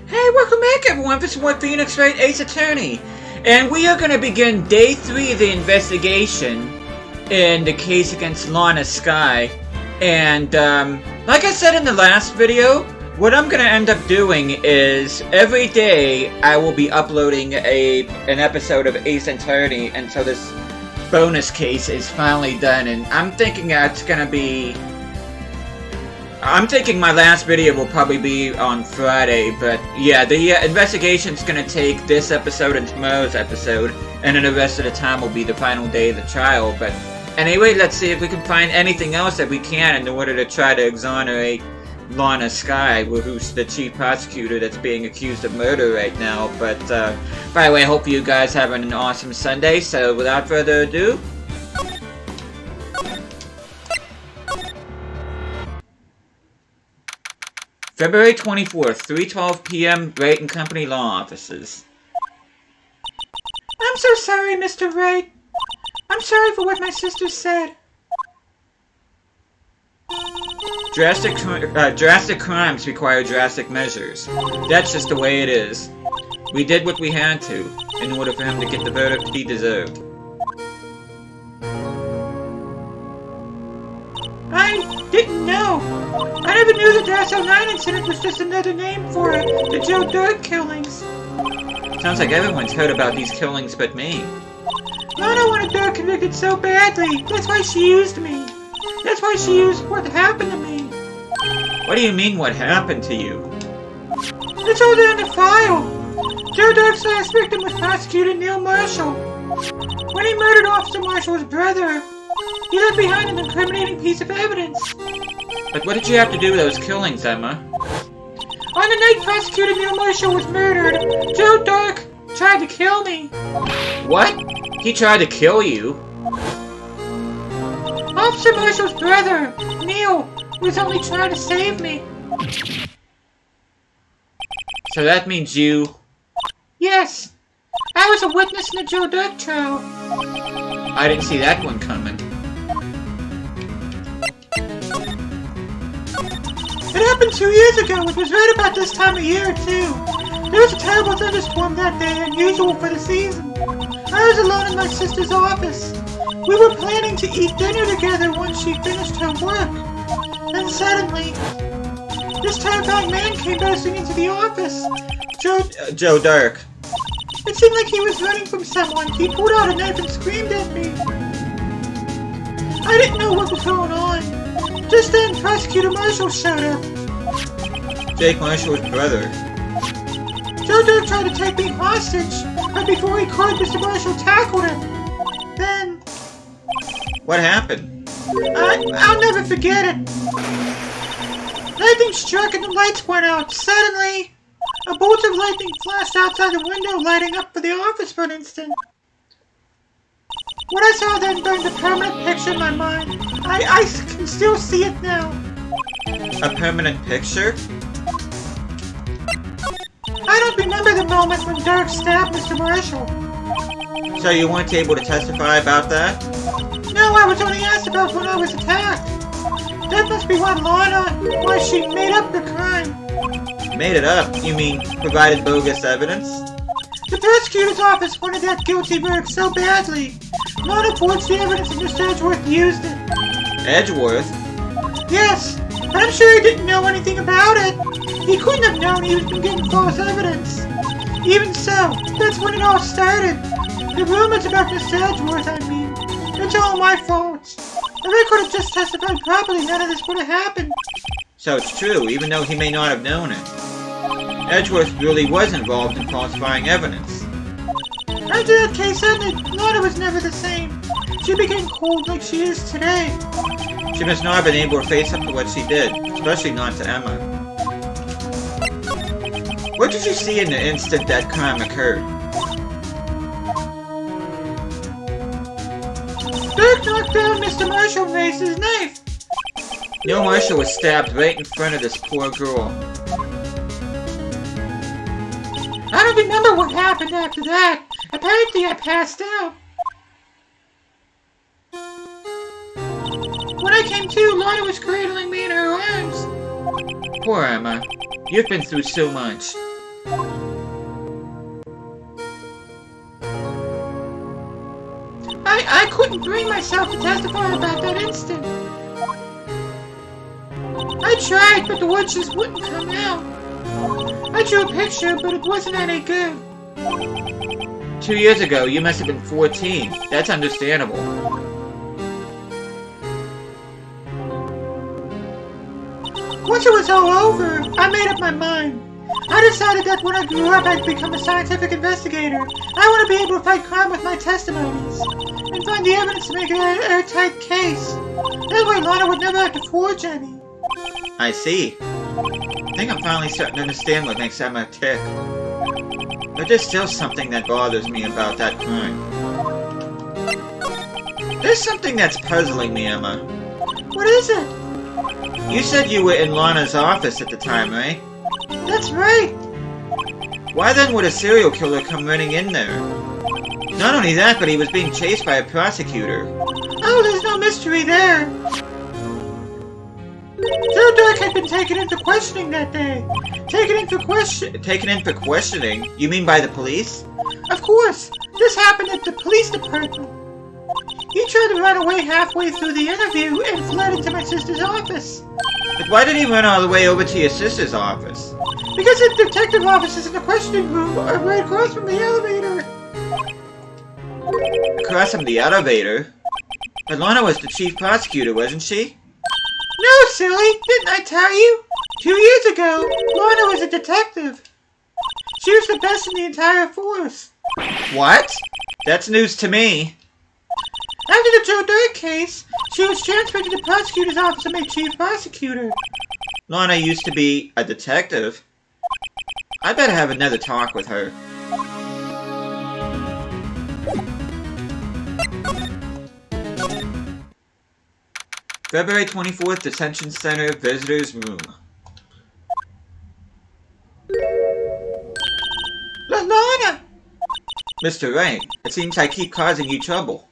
Hey, welcome back everyone, this is Phoenix Wright, Ace Attorney. And we are going to begin day 3 of the investigation in the case against Lana Skye. And, like I said in the last video, what I'm going to end up doing is, every day I will be uploading an episode of Ace Attorney until this bonus case is finally done. And I'm thinking that's going to be... I'm thinking my last video will probably be on Friday, but yeah, the investigation's gonna take this episode and tomorrow's episode, and then the rest of the time will be the final day of the trial. But anyway, let's see if we can find anything else that we can in order to try to exonerate Lana Skye, who's the chief prosecutor that's being accused of murder right now. But by the way, I hope you guys having an awesome Sunday, so without further ado, February 24th, 3:12 p.m., Wright and Company Law Offices. I'm so sorry, Mr. Wright. I'm sorry for what my sister said. Drastic crimes require drastic measures. That's just the way it is. We did what we had to, in order for him to get the verdict he deserved. I didn't know. I never knew the Dash 09 incident was just another name for it. The Joe Dirt killings. Sounds like everyone's heard about these killings but me. Lana wanted Dirt convicted so badly. That's why she used me. That's why she used what happened to me. What do you mean, what happened to you? It's all there in the file. Joe Dirt's last victim was Prosecutor Neil Marshall. When he murdered Officer Marshall's brother, he left behind an incriminating piece of evidence. But what did you have to do with those killings, Emma? On the night Prosecutor Neil Marshall was murdered, Joe Dirt tried to kill me. What? He tried to kill you? Officer Marshall's brother, Neil, was only trying to save me. So that means you... Yes. I was a witness in the Joe Dirt trial. I didn't see that one coming. It happened 2 years ago. It was right about this time of year, too. There was a terrible thunderstorm that day, unusual for the season. I was alone in my sister's office. We were planning to eat dinner together once she finished her work. Then suddenly, this terrifying man came bursting into the office. Joe Dirt. It seemed like he was running from someone. He pulled out a knife and screamed at me. I didn't know what was going on. Just then, Prosecutor Marshall showed up. Jake Marshall's brother. Joe Dirt tried to take me hostage, but before he could, Mr. Marshall tackled him. Then... What happened? I'll never forget it. Lightning struck and the lights went out. Suddenly, a bolt of lightning flashed outside the window, lighting up for the office for an instant. What I saw then burned a permanent picture in my mind. I can still see it now. A permanent picture? I don't remember the moment when Dirk stabbed Mr. Marshall. So you weren't able to testify about that? No, I was only asked about when I was attacked. That must be why she made up the crime. Made it up? You mean provided bogus evidence? The prosecutor's office wanted that guilty verdict so badly. Lana forged the evidence and Mr. Edgeworth used it. Edgeworth? Yes, but I'm sure he didn't know anything about it. He couldn't have known he was getting false evidence. Even so, that's when it all started. The rumors about Mr. Edgeworth, I mean. It's all my fault. If I could have just testified properly, none of this would have happened. So it's true, even though he may not have known it. Edgeworth really was involved in falsifying evidence. After that case ended, Lana was never the same. She became cold like she is today. She must not have been able to face up to what she did, especially not to Emma. What did you see in the instant that crime occurred? Dirk knocked down Mr. Marshall and raised his knife. Neil Marshall was stabbed right in front of this poor girl. I don't remember what happened after that. Apparently I passed out. When I came to, Lana was cradling me in her arms. Poor Emma. You've been through so much. I couldn't bring myself to testify about that incident. I tried, but the words just wouldn't come out. I drew a picture, but it wasn't any good. 2 years ago, you must have been 14. That's understandable. Once it was all over, I made up my mind. I decided that when I grew up, I'd become a scientific investigator. I want to be able to fight crime with my testimonies and find the evidence to make an airtight case. That way Lana would never have to forge any. I see. I think I'm finally starting to understand what makes Emma tick. But there's still something that bothers me about that crime. There's something that's puzzling me, Emma. What is it? You said you were in Lana's office at the time, right? That's right. Why then would a serial killer come running in there? Not only that, but he was being chased by a prosecutor. Oh, there's no mystery there. Joe Dirk had been taken in for questioning that day. Taken in for questioning? You mean by the police? Of course. This happened at the police department. He tried to run away halfway through the interview and fled into my sister's office. But why did he run all the way over to your sister's office? Because the detective office is in the questioning room right across from the elevator. Across from the elevator? But Lana was the chief prosecutor, wasn't she? No, silly! Didn't I tell you? 2 years ago, Lana was a detective. She was the best in the entire force. What? That's news to me. After the Joe Dirt case, she was transferred to the prosecutor's office and made chief prosecutor. Lana used to be a detective. I better have another talk with her. February 24th, Detention Center, Visitors Room. Lana! Mr. Wright, it seems I keep causing you trouble.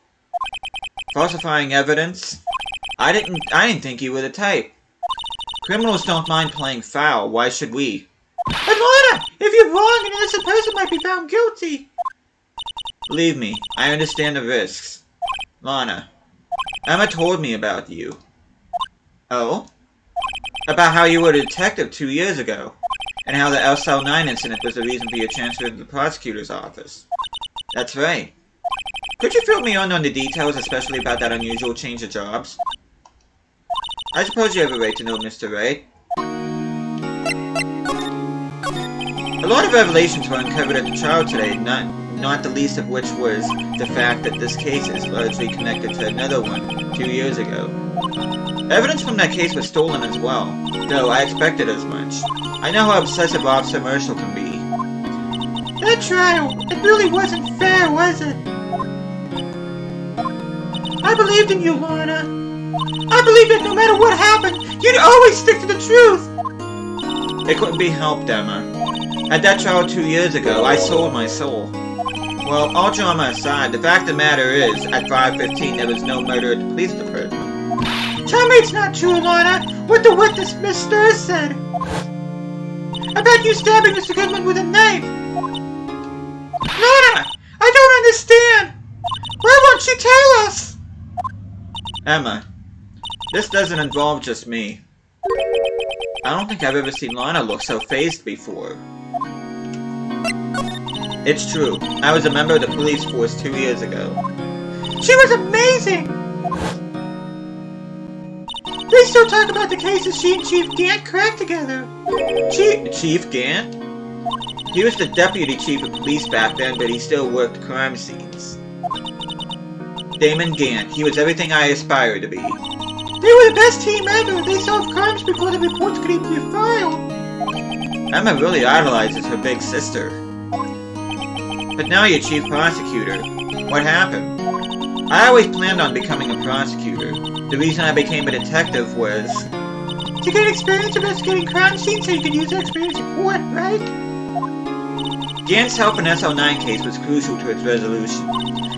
Falsifying evidence? I didn't think you were the type. Criminals don't mind playing foul, why should we? But Lana, if you're wrong, an innocent person might be found guilty. Believe me, I understand the risks. Lana, Emma told me about you. Oh? About how you were a detective 2 years ago, and how the SL9 incident was the reason for your transfer to the prosecutor's office. That's right. Could you fill me in on the details, especially about that unusual change of jobs? I suppose you have a right to know, Mr. Wright. A lot of revelations were uncovered at the trial today, not the least of which was the fact that this case is largely connected to another one 2 years ago. Evidence from that case was stolen as well, though I expected as much. I know how obsessive Officer Marshall can be. That trial, it really wasn't fair, was it? I believed in you, Lana. I believed that no matter what happened, you'd always stick to the truth. It couldn't be helped, Emma. At that trial 2 years ago, I sold my soul. Well, all drama aside, the fact of the matter is, at 5:15 there was no murder at the police department. Tell me it's not true, Lana, what the witness, Miss Sturz, said. About you stabbing Mr. Goodman with a knife. Lana, I don't understand. Why won't she tell us? Emma, this doesn't involve just me. I don't think I've ever seen Lana look so fazed before. It's true. I was a member of the police force 2 years ago. She was amazing! They still talk about the cases she and Chief Gant cracked together. Chief Gant? He was the deputy chief of police back then, but he still worked crime scenes. Damon Gant. He was everything I aspired to be. They were the best team ever. They solved crimes before the reports could even be filed. Emma really idolizes her big sister. But now you're chief prosecutor. What happened? I always planned on becoming a prosecutor. The reason I became a detective was to get experience investigating crime scenes so you can use that experience in court, right? Gant's help in SL9 case was crucial to its resolution.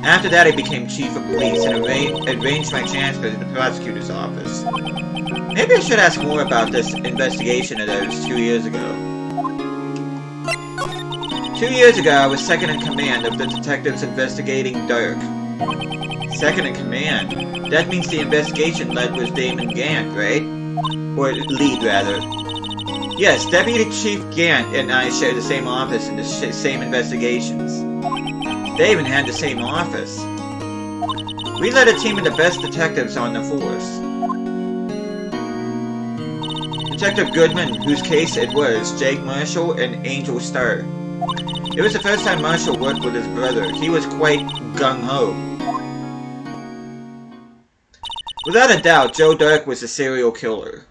After that, I became chief of police and arranged my transfer to the prosecutor's office. Maybe I should ask more about this investigation of those 2 years ago. 2 years ago, I was second in command of the detectives investigating Dirk. Second in command? That means the investigation led was Damon Gant, right? Or lead, rather. Yes, Deputy Chief Gant and I shared the same office and the same investigations. They even had the same office. We led a team of the best detectives on the force. Detective Goodman, whose case it was, Jake Marshall, and Angel Starr. It was the first time Marshall worked with his brother. He was quite gung-ho. Without a doubt, Joe Dirk was a serial killer.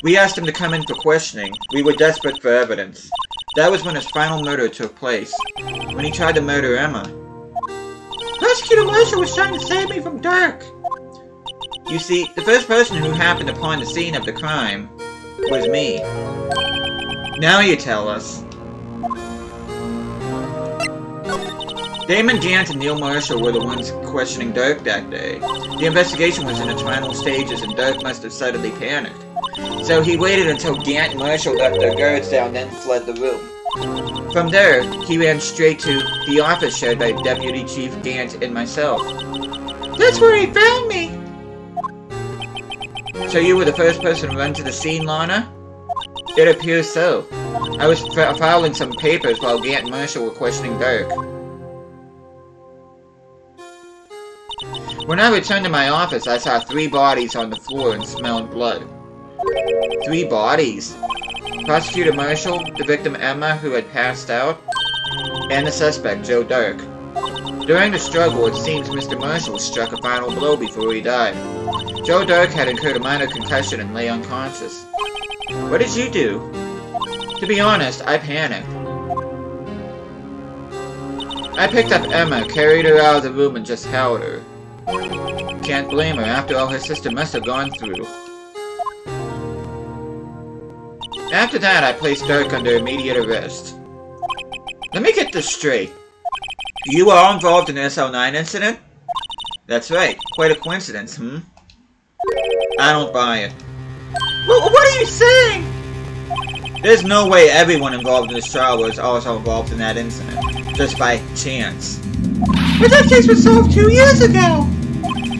We asked him to come in for questioning. We were desperate for evidence. That was when his final murder took place, when he tried to murder Emma. Prosecutor Marshall was trying to save me from Dirk. You see, the first person who happened upon the scene of the crime was me. Now you tell us. Damon Gant and Neil Marshall were the ones questioning Dirk that day. The investigation was in its final stages and Dirk must have suddenly panicked. So he waited until Gant and Marshall left their guards down, then fled the room. From there, he ran straight to the office shared by Deputy Chief Gant and myself. That's where he found me! So you were the first person to run to the scene, Lana? It appears so. I was filing some papers while Gant and Marshall were questioning Dirk. When I returned to my office, I saw 3 bodies on the floor and smelled blood. 3 bodies? Prosecutor Marshall, the victim Emma, who had passed out, and the suspect, Joe Dirk. During the struggle, it seems Mr. Marshall struck a final blow before he died. Joe Dirk had incurred a minor concussion and lay unconscious. What did you do? To be honest, I panicked. I picked up Emma, carried her out of the room, and just held her. Can't blame her, after all her sister must have gone through. After that, I placed Dirk under immediate arrest. Let me get this straight. You were all involved in the SL9 incident? That's right. Quite a coincidence, I don't buy it. What are you saying? There's no way everyone involved in this trial was also involved in that incident. Just by chance. But that case was solved 2 years ago!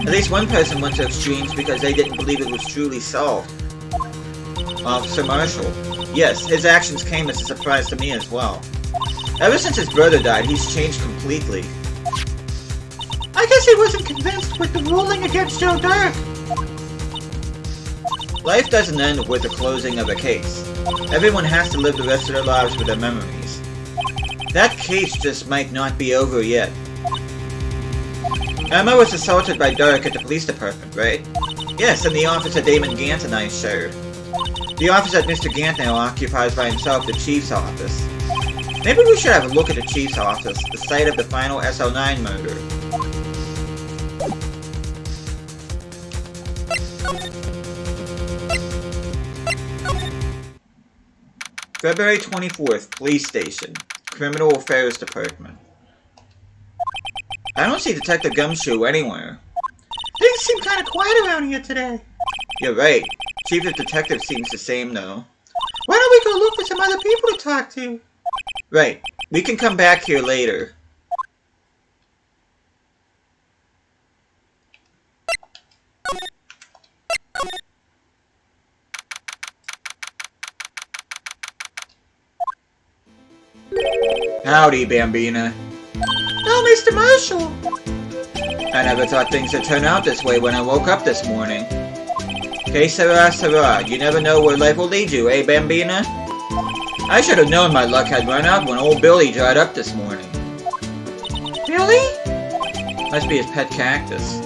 At least one person went to extremes because they didn't believe it was truly solved. Officer Marshall. Yes, his actions came as a surprise to me as well. Ever since his brother died, he's changed completely. I guess he wasn't convinced with the ruling against Joe Dirk. Life doesn't end with the closing of a case. Everyone has to live the rest of their lives with their memories. That case just might not be over yet. Emma was assaulted by Dirk at the police department, right? Yes, in the office that Damon Gant and I shared. The office that Mr. Gant now occupies by himself, the Chief's office. Maybe we should have a look at the Chief's office, the site of the final SL9 murder. February 24th, Police Station, Criminal Affairs Department. I don't see Detective Gumshoe anywhere. Things seem kind of quiet around here today. You're right. Chief of Detective seems the same, though. Why don't we go look for some other people to talk to? Right. We can come back here later. Howdy, Bambina. Oh, Mr. Marshall! I never thought things would turn out this way when I woke up this morning. Que sera, sera. You never know where life will lead you, eh, Bambina? I should have known my luck had run out when old Billy dried up this morning. Billy? Must be his pet cactus.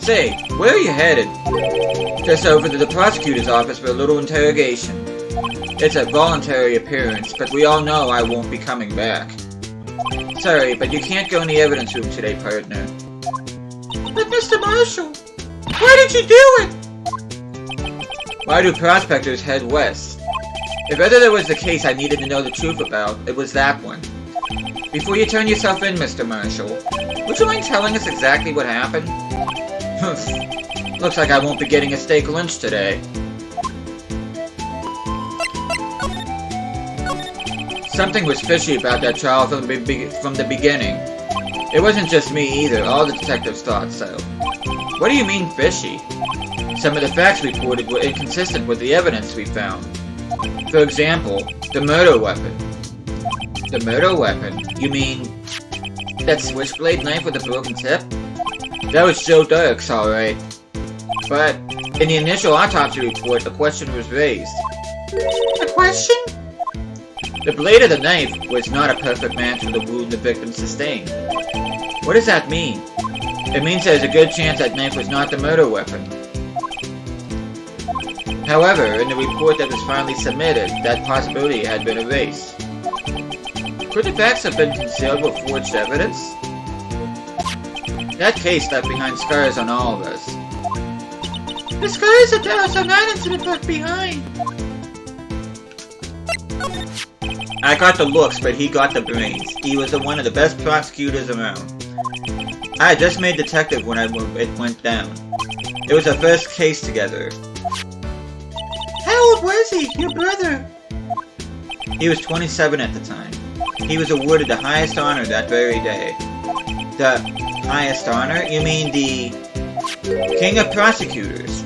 Say, where are you headed? Just over to the prosecutor's office for a little interrogation. It's a voluntary appearance, but we all know I won't be coming back. Sorry, but you can't go in the evidence room today, partner. But Mr. Marshall, why did you do it? Why do prospectors head west? If ever there was the case I needed to know the truth about, it was that one. Before you turn yourself in, Mr. Marshall, would you mind telling us exactly what happened? Looks like I won't be getting a steak lunch today. Something was fishy about that trial from the beginning. It wasn't just me either, all the detectives thought so. What do you mean fishy? Some of the facts reported were inconsistent with the evidence we found. For example, the murder weapon. The murder weapon? You mean that switchblade knife with a broken tip? That was Joe Dirk's, alright. But in the initial autopsy report, a question was raised. A question? The blade of the knife was not a perfect match for the wound the victim sustained. What does that mean? It means there's a good chance that knife was not the murder weapon. However, in the report that was finally submitted, that possibility had been erased. Could the facts have been concealed with forged evidence? That case left behind scars on all of us. The scars that Dallas 09 incident left behind. I got the looks, but he got the brains. He was one of the best prosecutors around. I had just made detective when it went down. It was our first case together. How old was he, your brother? He was 27 at the time. He was awarded the highest honor that very day. The highest honor? You mean the King of Prosecutors?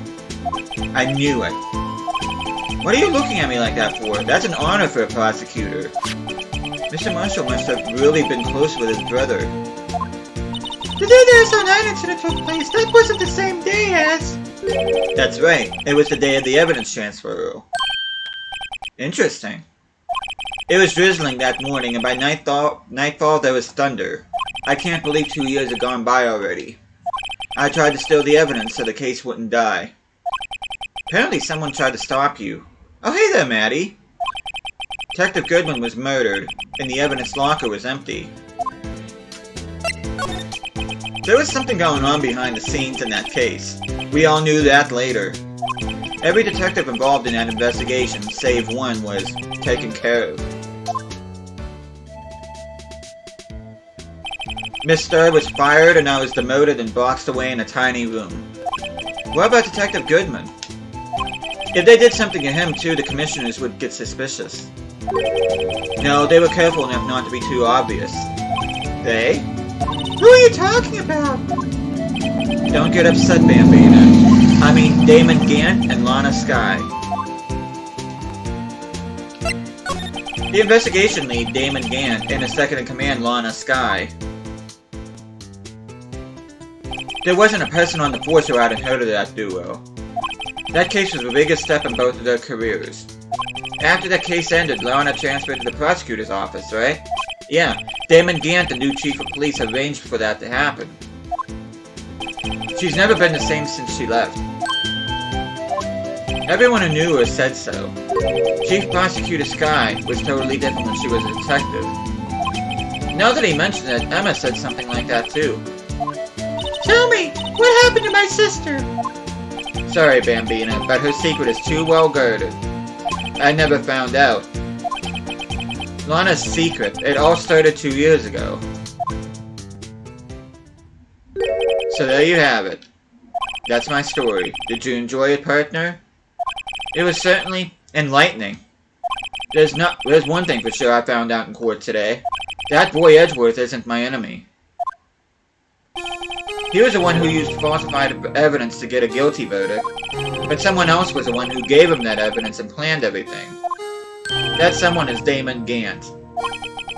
I knew it. What are you looking at me like that for? That's an honor for a prosecutor. Mr. Marshall must have really been close with his brother. The day the S09 incident took place, that wasn't the same day as... That's right. It was the day of the evidence transfer. Interesting. It was drizzling that morning, and by nightfall there was thunder. I can't believe 2 years had gone by already. I tried to steal the evidence so the case wouldn't die. Apparently someone tried to stop you. Oh, hey there, Maddie. Detective Goodman was murdered, and the evidence locker was empty. There was something going on behind the scenes in that case. We all knew that later. Every detective involved in that investigation, save one, was taken care of. Miss Starr was fired and I was demoted and boxed away in a tiny room. What about Detective Goodman? If they did something to him too, the commissioners would get suspicious. No, they were careful enough not to be too obvious. They? Who are you talking about? Don't get upset, Bambina. I mean Damon Gant and Lana Skye. The investigation lead, Damon Gant, and his second-in-command, Lana Skye. There wasn't a person on the force who hadn't heard of that duo. That case was the biggest step in both of their careers. After that case ended, Lana transferred to the prosecutor's office, right? Yeah, Damon Gant, the new chief of police, arranged for that to happen. She's never been the same since she left. Everyone who knew her said so. Chief Prosecutor Skye was totally different when she was a detective. Now that he mentioned it, Emma said something like that too. Tell me, what happened to my sister? Sorry, Bambina, but her secret is too well guarded. I never found out. Lana's secret, it all started 2 years ago. So there you have it. That's my story. Did you enjoy it, partner? It was certainly enlightening. There's one thing for sure I found out in court today. That boy Edgeworth isn't my enemy. He was the one who used falsified evidence to get a guilty verdict, but someone else was the one who gave him that evidence and planned everything. That someone is Damon Gant.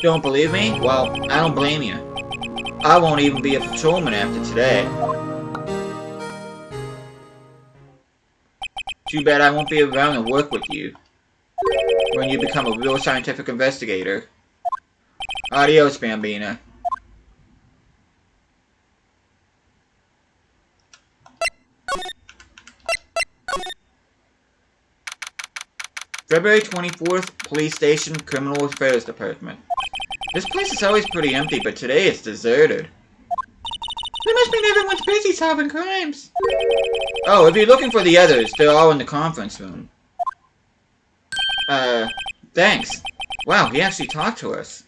Don't believe me? Well, I don't blame you. I won't even be a patrolman after today. Too bad I won't be around to work with you when you become a real scientific investigator. Adios, Bambina. February 24th, Police Station, Criminal Affairs Department. This place is always pretty empty, but today it's deserted. That must mean everyone's busy solving crimes. Oh, if you're looking for the others, they're all in the conference room. Thanks. Wow, he actually talked to us.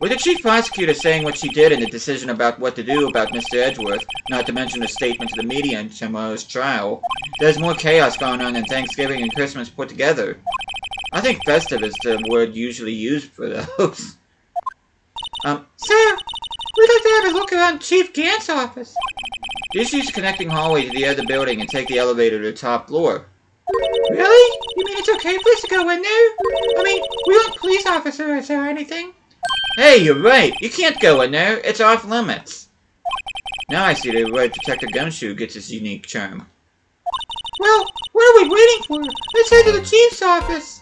With the chief prosecutor saying what she did and the decision about what to do about Mr. Edgeworth, not to mention a statement to the media in tomorrow's trial, there's more chaos going on than Thanksgiving and Christmas put together. I think festive is the word usually used for those. Sir, we'd like to have a look around Chief Gant's office. Just use the connecting hallway to the other building and take the elevator to the top floor. Really? You mean it's okay for us to go in there? I mean, we aren't police officers or anything. Hey, you're right. You can't go in there. It's off limits. Now I see that Wright Detective Gumshoe gets his unique charm. Well, what are we waiting for? Let's head to the chief's office.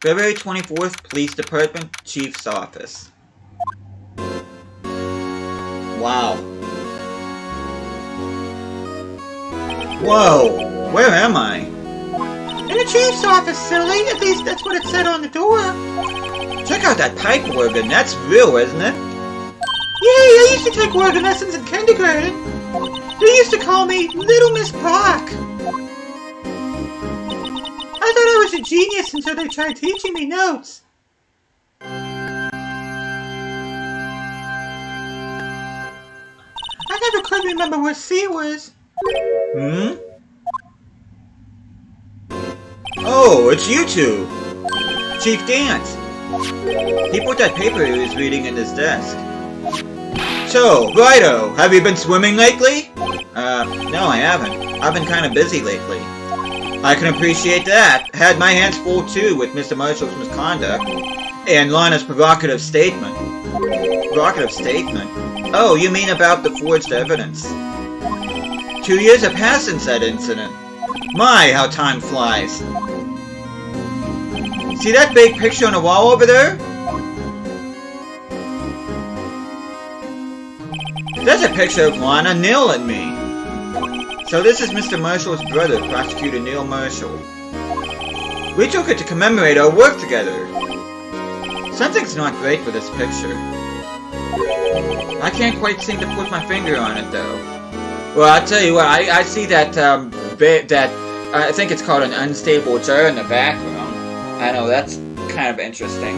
February 24th, Police Department, Chief's Office. Wow. Whoa, where am I? In the chief's office, silly. At least that's what it said on the door. Check out that pipe organ, that's real, isn't it? Yay, I used to take organ lessons in kindergarten. They used to call me Little Miss Brock. I thought I was a genius until they tried teaching me notes. I never could remember where C was. Hmm? Oh, it's you two! Chief Gant! He put that paper he was reading in his desk. So, Righto, have you been swimming lately? No I haven't. I've been kind of busy lately. I can appreciate that. Had my hands full too with Mr. Marshall's misconduct. And Lana's provocative statement. Provocative statement? Oh, you mean about the forged evidence. 2 years have passed since that incident. My, how time flies. See that big picture on the wall over there? That's a picture of Lana, Neil, and me. So this is Mr. Marshall's brother, Prosecutor Neil Marshall. We took it to commemorate our work together. Something's not great with this picture. I can't quite seem to put my finger on it, though. Well, I'll tell you what, I see that, I think it's called an unstable jar in the background. I know, that's kind of interesting.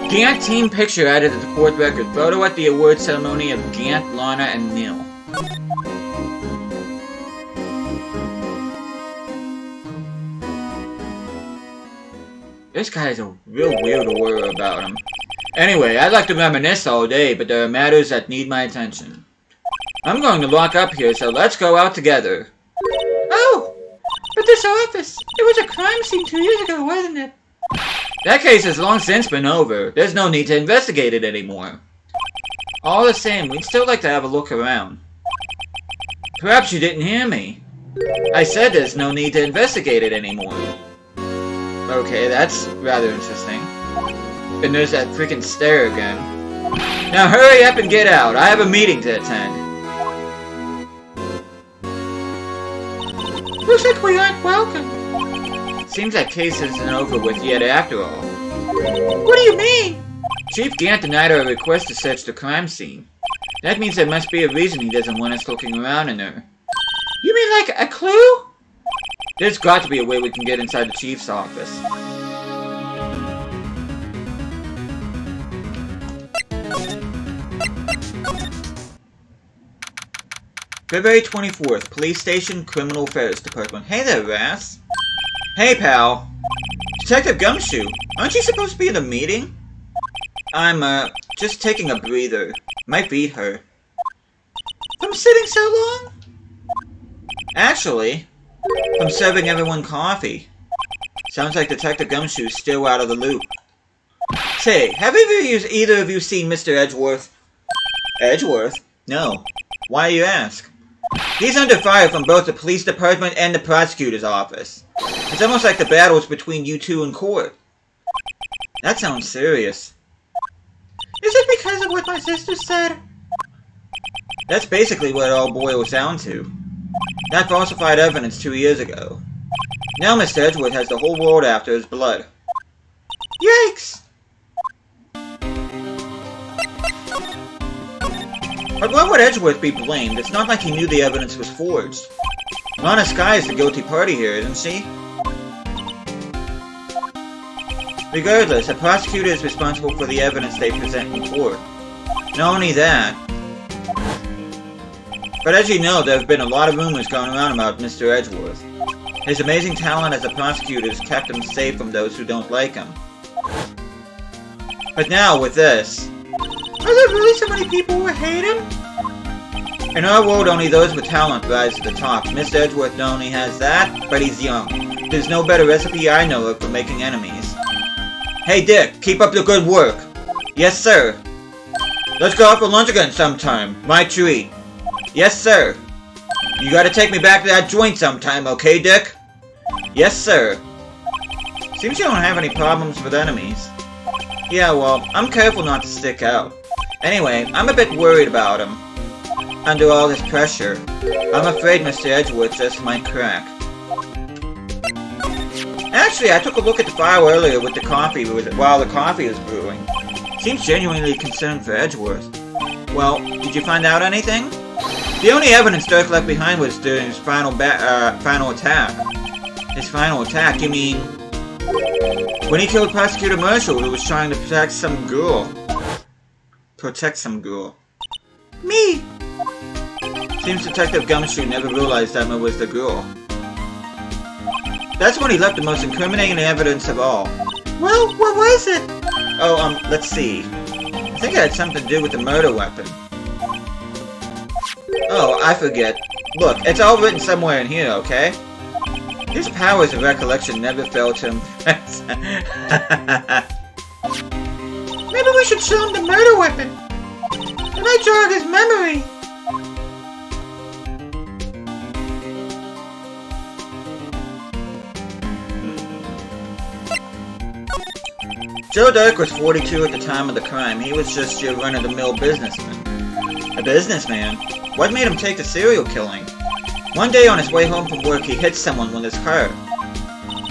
Gant team picture added to the court record. Photo at the award ceremony of Gant, Lana, and Neil. This guy has a real weird aura about him. Anyway, I'd like to reminisce all day, but there are matters that need my attention. I'm going to lock up here, so let's go out together. Oh! But this office, it was a crime scene 2 years ago, wasn't it? That case has long since been over. There's no need to investigate it anymore. All the same, we'd still like to have a look around. Perhaps you didn't hear me. I said there's no need to investigate it anymore. Okay, that's rather interesting. And there's that freaking stair again. Now hurry up and get out. I have a meeting to attend. Looks like we aren't welcome. Seems that case isn't over with yet after all. What do you mean? Chief Gant denied our request to search the crime scene. That means there must be a reason he doesn't want us looking around in there. You mean like a clue? There's got to be a way we can get inside the chief's office. February 24th, Police Station, Criminal Affairs Department. Hey there, Ras. Hey, pal. Detective Gumshoe, aren't you supposed to be in a meeting? I'm, just taking a breather. My feet hurt. From sitting so long? Actually, I'm serving everyone coffee. Sounds like Detective Gumshoe's still out of the loop. Say, have either of you seen Mr. Edgeworth? Edgeworth? No. Why you ask? He's under fire from both the police department and the prosecutor's office. It's almost like the battle's between you two in court. That sounds serious. Is it because of what my sister said? That's basically what it all boils down to. That falsified evidence 2 years ago. Now Mr. Edgeworth has the whole world after his blood. Yikes! But why would Edgeworth be blamed? It's not like he knew the evidence was forged. Lana Skye is the guilty party here, isn't she? Regardless, a prosecutor is responsible for the evidence they present in court. Not only that, but as you know, there have been a lot of rumors going around about Mr. Edgeworth. His amazing talent as a prosecutor has kept him safe from those who don't like him. But now, with this... Are there really so many people who hate him? In our world, only those with talent rise to the top. Mr. Edgeworth not only has that, but he's young. There's no better recipe I know of for making enemies. Hey Dick, keep up the good work. Yes, sir. Let's go out for lunch again sometime. My treat. Yes, sir. You gotta take me back to that joint sometime, okay, Dick? Yes, sir. Seems you don't have any problems with enemies. Yeah, well, I'm careful not to stick out. Anyway, I'm a bit worried about him. Under all this pressure, I'm afraid Mr. Edgeworth just might crack. Actually, I took a look at the file earlier with the coffee while the coffee was brewing. Seems genuinely concerned for Edgeworth. Well, did you find out anything? The only evidence Dirk left behind was during his final attack. His final attack, you mean... when he killed Prosecutor Marshall, who was trying to protect some girl. Me! Seems Detective Gumshoe never realized Emma was the girl. That's when he left the most incriminating evidence of all. Well, what was it? Oh, let's see. I think it had something to do with the murder weapon. Oh, I forget. Look, it's all written somewhere in here, okay? His powers of recollection never failed him. Maybe we should show him the murder weapon. It might jog his memory. Joe Dirk was 42 at the time of the crime. He was just your run-of-the-mill businessman. A businessman? What made him take the serial killing? One day on his way home from work, he hit someone with his car.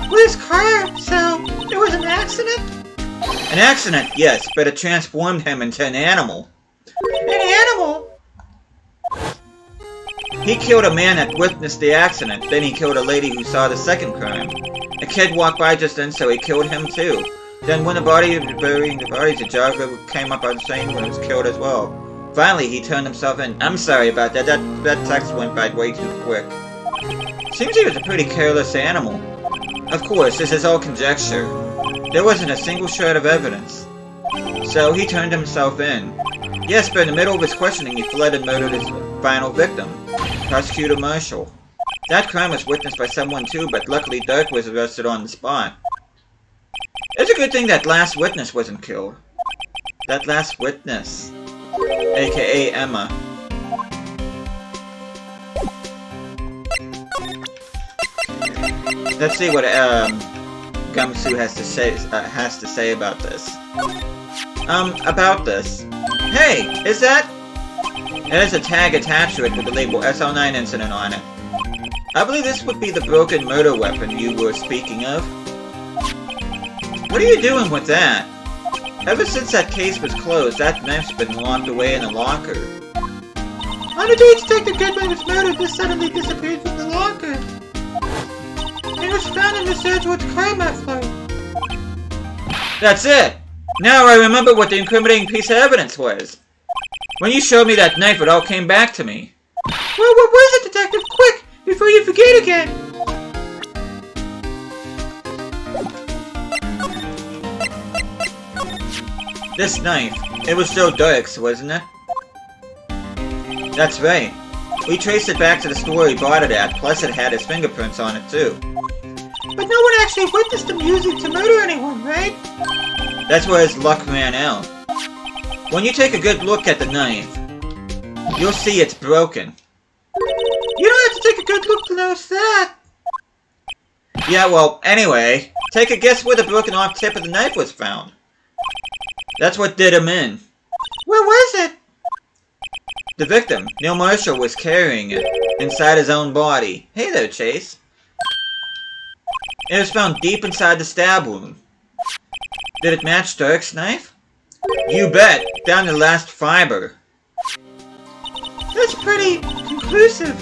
With his car? So, it was an accident? An accident, yes, but it transformed him into an animal. An animal? He killed a man that witnessed the accident, then he killed a lady who saw the second crime. A kid walked by just then, so he killed him too. Then when burying the bodies, a jogger came up on the scene and was killed as well. Finally, he turned himself in. I'm sorry about that. That text went by way too quick. Seems he was a pretty careless animal. Of course, this is all conjecture. There wasn't a single shred of evidence. So he turned himself in. Yes, but in the middle of his questioning, he fled and murdered his final victim, Prosecutor Marshall. That crime was witnessed by someone too, but luckily Dirk was arrested on the spot. It's a good thing that last witness wasn't killed. That last witness, aka Emma. Let's see what Gumshoe has to say about this. About this. Hey, is that? There's a tag attached to it with the label SL9 incident on it. I believe this would be the broken murder weapon you were speaking of. What are you doing with that? Ever since that case was closed, that knife's been locked away in a locker. On the day Detective Goodman was murdered, this suddenly disappeared from the locker. It was found in Miss Edgeworth's car muffler. That's it! Now I remember what the incriminating piece of evidence was. When you showed me that knife, it all came back to me. Well, what was it, Detective? Quick, before you forget again! This knife, it was Joe Dirk's, wasn't it? That's right. We traced it back to the store he bought it at, plus it had his fingerprints on it too. But no one actually witnessed him using it to murder anyone, right? That's where his luck ran out. When you take a good look at the knife, you'll see it's broken. You don't have to take a good look to notice that. Yeah, well, anyway, take a guess where the broken off tip of the knife was found. That's what did him in. Where was it? The victim, Neil Marshall, was carrying it inside his own body. Hey there, Chase. It was found deep inside the stab wound. Did it match Dirk's knife? You bet, down to the last fiber. That's pretty conclusive.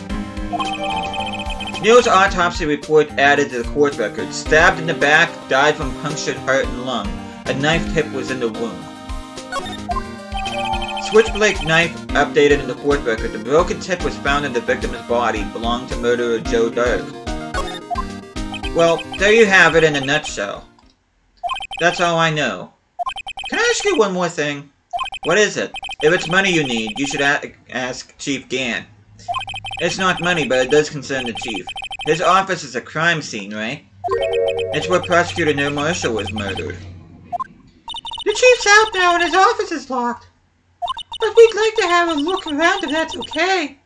Neil's autopsy report added to the court record. Stabbed in the back, died from punctured heart and lung. A knife tip was in the wound. switchblade knife updated in the court record. The broken tip was found in the victim's body, belonged to murderer Joe Dirk. Well, there you have it in a nutshell. That's all I know. Can I ask you one more thing? What is it? If it's money you need, you should ask Chief Gann. It's not money, but it does concern the Chief. His office is a crime scene, right? It's where Prosecutor Neil Marshall was murdered. The Chief's out now and his office is locked. But we'd like to have a look around if that's okay.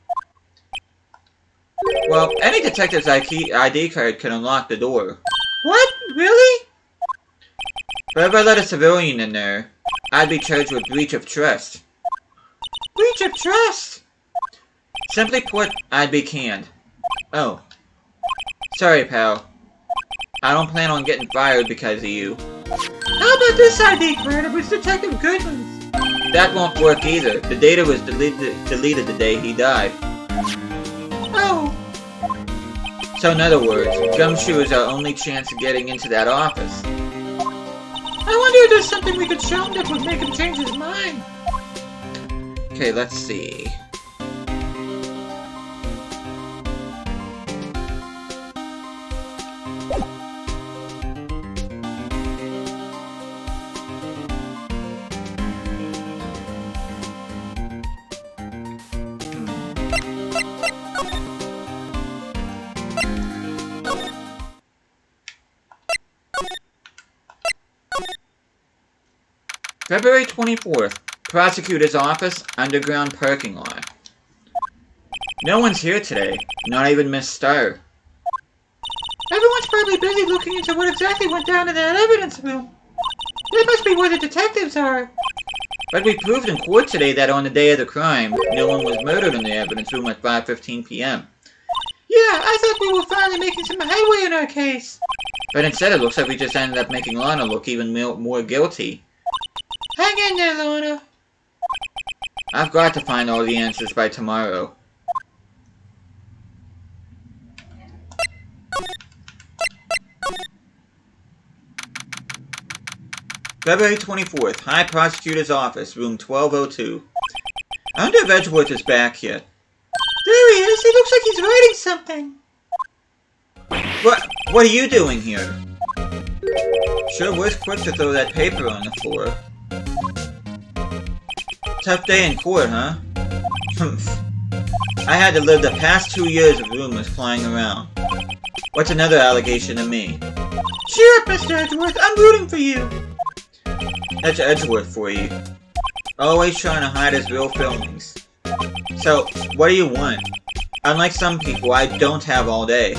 Well, any detective's ID card can unlock the door. What? Really? But if I let a civilian in there, I'd be charged with breach of trust. Breach of trust? Simply put, I'd be canned. Oh. Sorry, pal. I don't plan on getting fired because of you. How about this ID card? It was Detective Goodman's. That won't work either. The data was deleted the day he died. Oh. So in other words, Gumshoe is our only chance of getting into that office. I wonder if there's something we could show him that would make him change his mind. Okay, let's see. February 24th, Prosecutor's Office, Underground Parking Lot. No one's here today, not even Miss Starr. Everyone's probably busy looking into what exactly went down in that evidence room. That must be where the detectives are. But we proved in court today that on the day of the crime, no one was murdered in the evidence room at 5:15 p.m. Yeah, I thought we were finally making some headway in our case. But instead it looks like we just ended up making Lana look even more guilty. Hang in there, Lana. I've got to find all the answers by tomorrow. February 24th, High Prosecutor's Office, room 1202. I wonder if Edgeworth is back yet. There he is. He looks like he's writing something. What are you doing here? Sure was quick to throw that paper on the floor. Tough day in court, huh? I had to live the past 2 years of rumors flying around. What's another allegation to me? Cheer up, Mr. Edgeworth. I'm rooting for you. That's Edgeworth for you. Always trying to hide his real feelings. So, what do you want? Unlike some people, I don't have all day.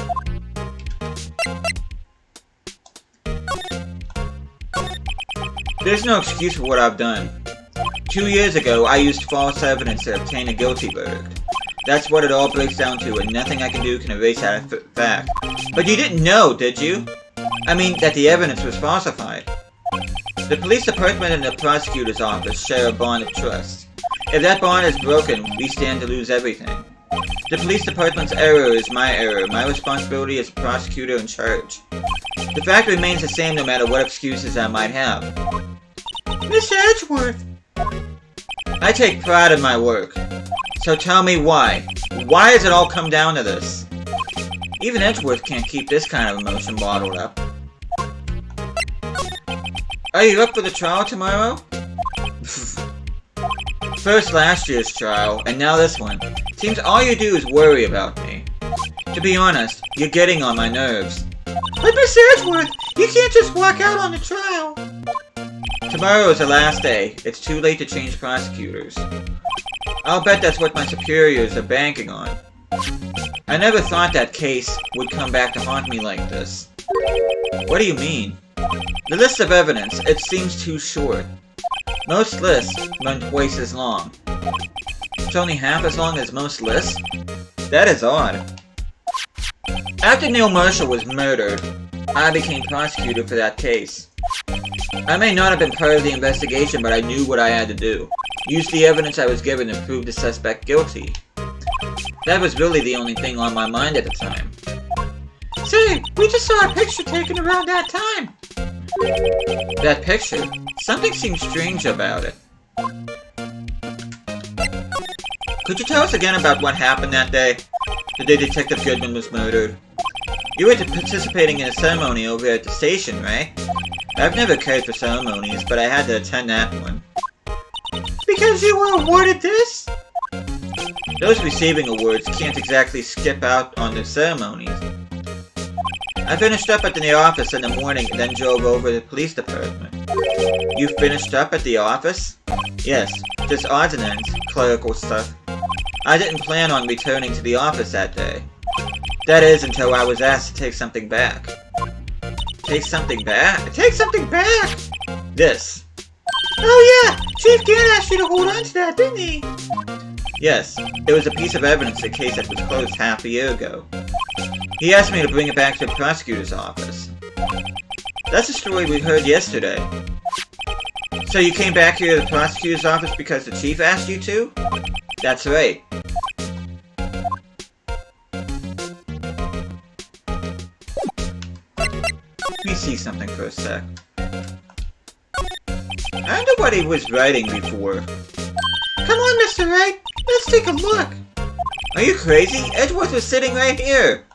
There's no excuse for what I've done. 2 years ago, I used false evidence to obtain a guilty verdict. That's what it all breaks down to, and nothing I can do can erase that fact. But you didn't know, did you? I mean, that the evidence was falsified. The police department and the prosecutor's office share a bond of trust. If that bond is broken, we stand to lose everything. The police department's error is my error. My responsibility as prosecutor in charge. The fact remains the same no matter what excuses I might have. Mr. Edgeworth! I take pride in my work. So tell me why. Why does it all come down to this? Even Edgeworth can't keep this kind of emotion bottled up. Are you up for the trial tomorrow? First last year's trial, and now this one. Seems all you do is worry about me. To be honest, you're getting on my nerves. But Mr. Edgeworth, you can't just walk out on the trial. Tomorrow is the last day. It's too late to change prosecutors. I'll bet that's what my superiors are banking on. I never thought that case would come back to haunt me like this. What do you mean? The list of evidence, it seems too short. Most lists run twice as long. It's only half as long as most lists? That is odd. After Neil Marshall was murdered, I became prosecutor for that case. I may not have been part of the investigation, but I knew what I had to do. Use the evidence I was given to prove the suspect guilty. That was really the only thing on my mind at the time. Say, we just saw a picture taken around that time. That picture? Something seemed strange about it. Could you tell us again about what happened that day? The day Detective Goodman was murdered. You were participating in a ceremony over at the station, right? I've never cared for ceremonies, but I had to attend that one. Because you were awarded this? Those receiving awards can't exactly skip out on their ceremonies. I finished up at the office in the morning and then drove over to the police department. You finished up at the office? Yes, just odds and ends, clerical stuff. I didn't plan on returning to the office that day. That is, until I was asked to take something back. Take something back? Take something back! This. Oh yeah! Chief Gann asked you to hold on to that, didn't he? Yes, it was a piece of evidence in a case that was closed half a year ago. He asked me to bring it back to the prosecutor's office. That's a story we heard yesterday. So you came back here to the prosecutor's office because the chief asked you to? That's right. Let me see something for a sec. I wonder what he was writing before. Come on, Mr. Wright. Let's take a look. Are you crazy? Edgeworth was sitting right here.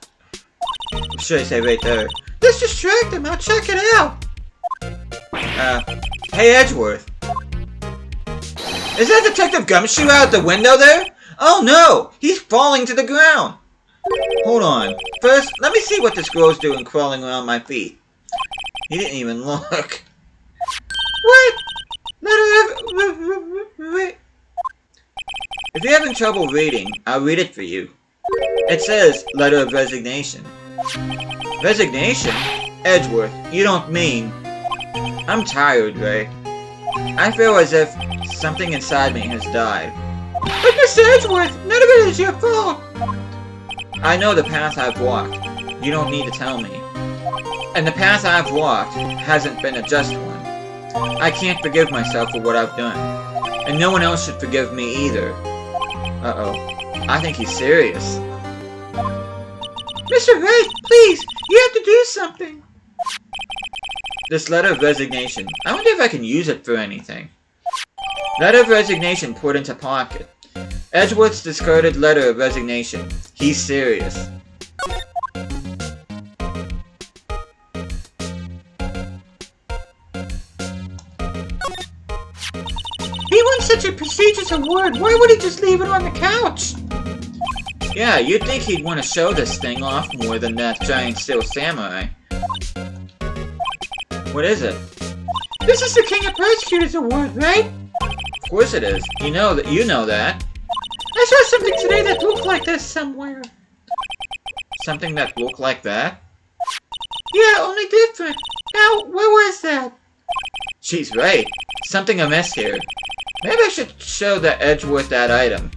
Or should I say right there? Let's distract him. I'll check it out. Hey Edgeworth. Is that Detective Gumshoe out the window there? Oh no! He's falling to the ground! Hold on. First, let me see what this girl's doing crawling around my feet. He didn't even look. What? If you're having trouble reading, I'll read it for you. It says, Letter of Resignation. Resignation? Edgeworth, you don't mean... I'm tired, Ray. I feel as if something inside me has died. But Mr. Edgeworth, none of it is your fault. I know the path I've walked. You don't need to tell me. And the path I've walked hasn't been a just one. I can't forgive myself for what I've done. And no one else should forgive me either. Uh-oh. I think he's serious. Mr. Wright, please, you have to do something. This letter of resignation. I wonder if I can use it for anything. Letter of resignation put into pocket. Edgeworth's discarded letter of resignation. He's serious. He won such a prestigious award. Why would he just leave it on the couch? Yeah, you'd think he'd want to show this thing off more than that giant steel samurai. What is it? This is the King of Prosecutors Award, right? Of course it is. You know that. I saw something today that looked like this somewhere. Something that looked like that? Yeah, only different. Now, where was that? She's right. Something amiss here. Maybe I should show the Edgeworth that item.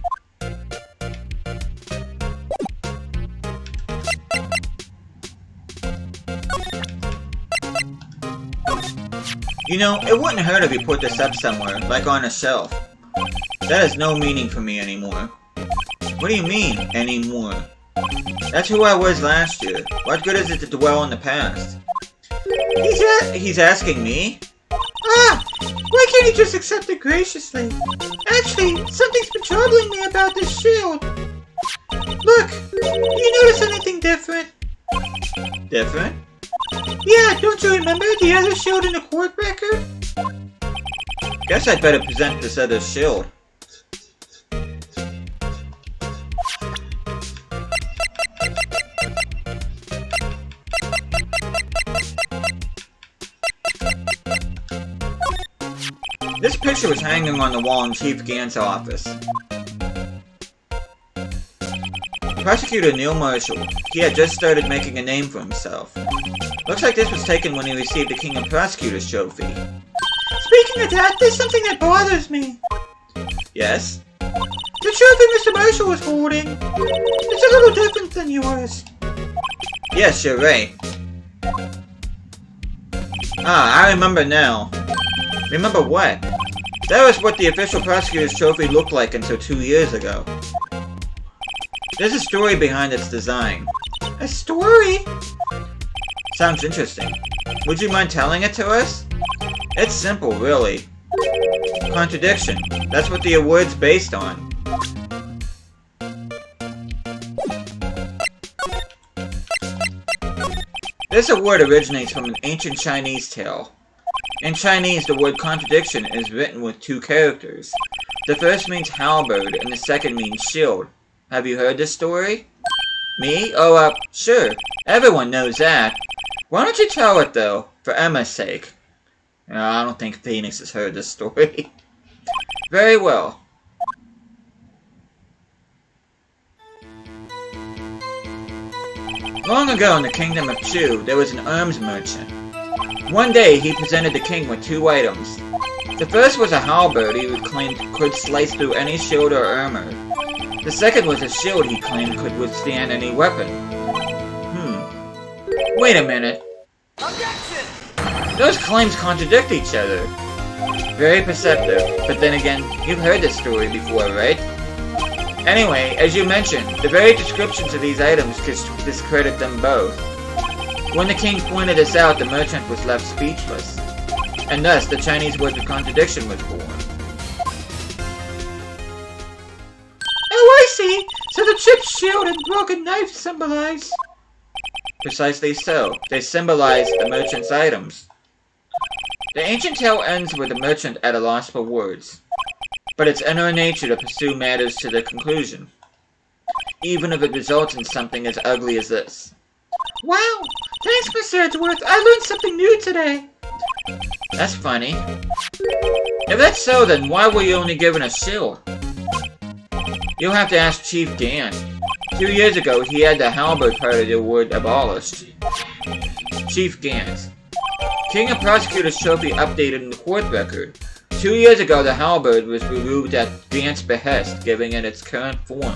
You know, it wouldn't hurt if you put this up somewhere, like on a shelf. That has no meaning for me anymore. What do you mean, anymore? That's who I was last year. What good is it to dwell in the past? He's asking me? Ah! Why can't he just accept it graciously? Actually, something's been troubling me about this shield. Look, you notice anything different? Different? Yeah, don't you remember the other shield in the court record? Guess I'd better present this other shield. This picture was hanging on the wall in Chief Gann's office. Prosecutor Neil Marshall. He had just started making a name for himself. Looks like this was taken when he received the King of Prosecutors trophy. Speaking of that, there's something that bothers me. Yes? The trophy Mr. Marshall was holding. It's a little different than yours. Yes, you're right. Ah, I remember now. Remember what? That was what the official prosecutor's trophy looked like until 2 years ago. There's a story behind its design. A story? Sounds interesting. Would you mind telling it to us? It's simple, really. Contradiction. That's what the award's based on. This word originates from an ancient Chinese tale. In Chinese, the word contradiction is written with two characters. The first means halberd, and the second means shield. Have you heard this story? Me? Oh, sure. Everyone knows that. Why don't you tell it, though, for Emma's sake? I don't think Phoenix has heard this story. Very well. Long ago in the kingdom of Chu, there was an arms merchant. One day, he presented the king with two items. The first was a halberd he claimed could slice through any shield or armor. The second was a shield he claimed could withstand any weapon. Wait a minute. Objection! Those claims contradict each other. Very perceptive, but then again, you've heard this story before, right? Anyway, as you mentioned, the very descriptions of these items could discredit them both. When the king pointed this out, the merchant was left speechless. And thus, the Chinese word of contradiction was born. Oh, I see! So the chipped shield and broken knife symbolize... Precisely so. They symbolize the merchant's items. The ancient tale ends with the merchant at a loss for words. But it's in our nature to pursue matters to their conclusion, even if it results in something as ugly as this. Wow! Thanks, Mr. Edgeworth. I learned something new today. That's funny. If that's so, then why were you only given a shield? You'll have to ask Chief Dan. 2 years ago, he had the halberd part of the word abolished. Chief Gans. King of Prosecutors Trophy updated in the court record. 2 years ago, the halberd was removed at Gant's behest, giving it its current form.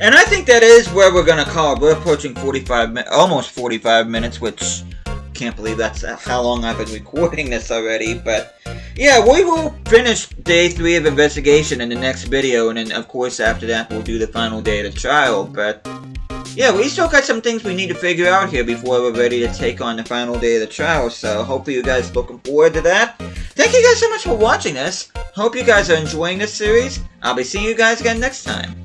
And I think that is where we're gonna call it. We're approaching almost 45 minutes, which can't believe that's how long I've been recording this already, but yeah, we will finish day 3 of investigation in the next video, and then of course after that we'll do the final day of the trial, but yeah, we still got some things we need to figure out here before we're ready to take on the final day of the trial, so hopefully you guys are looking forward to that. Thank you guys so much for watching this. Hope you guys are enjoying this series. I'll be seeing you guys again next time.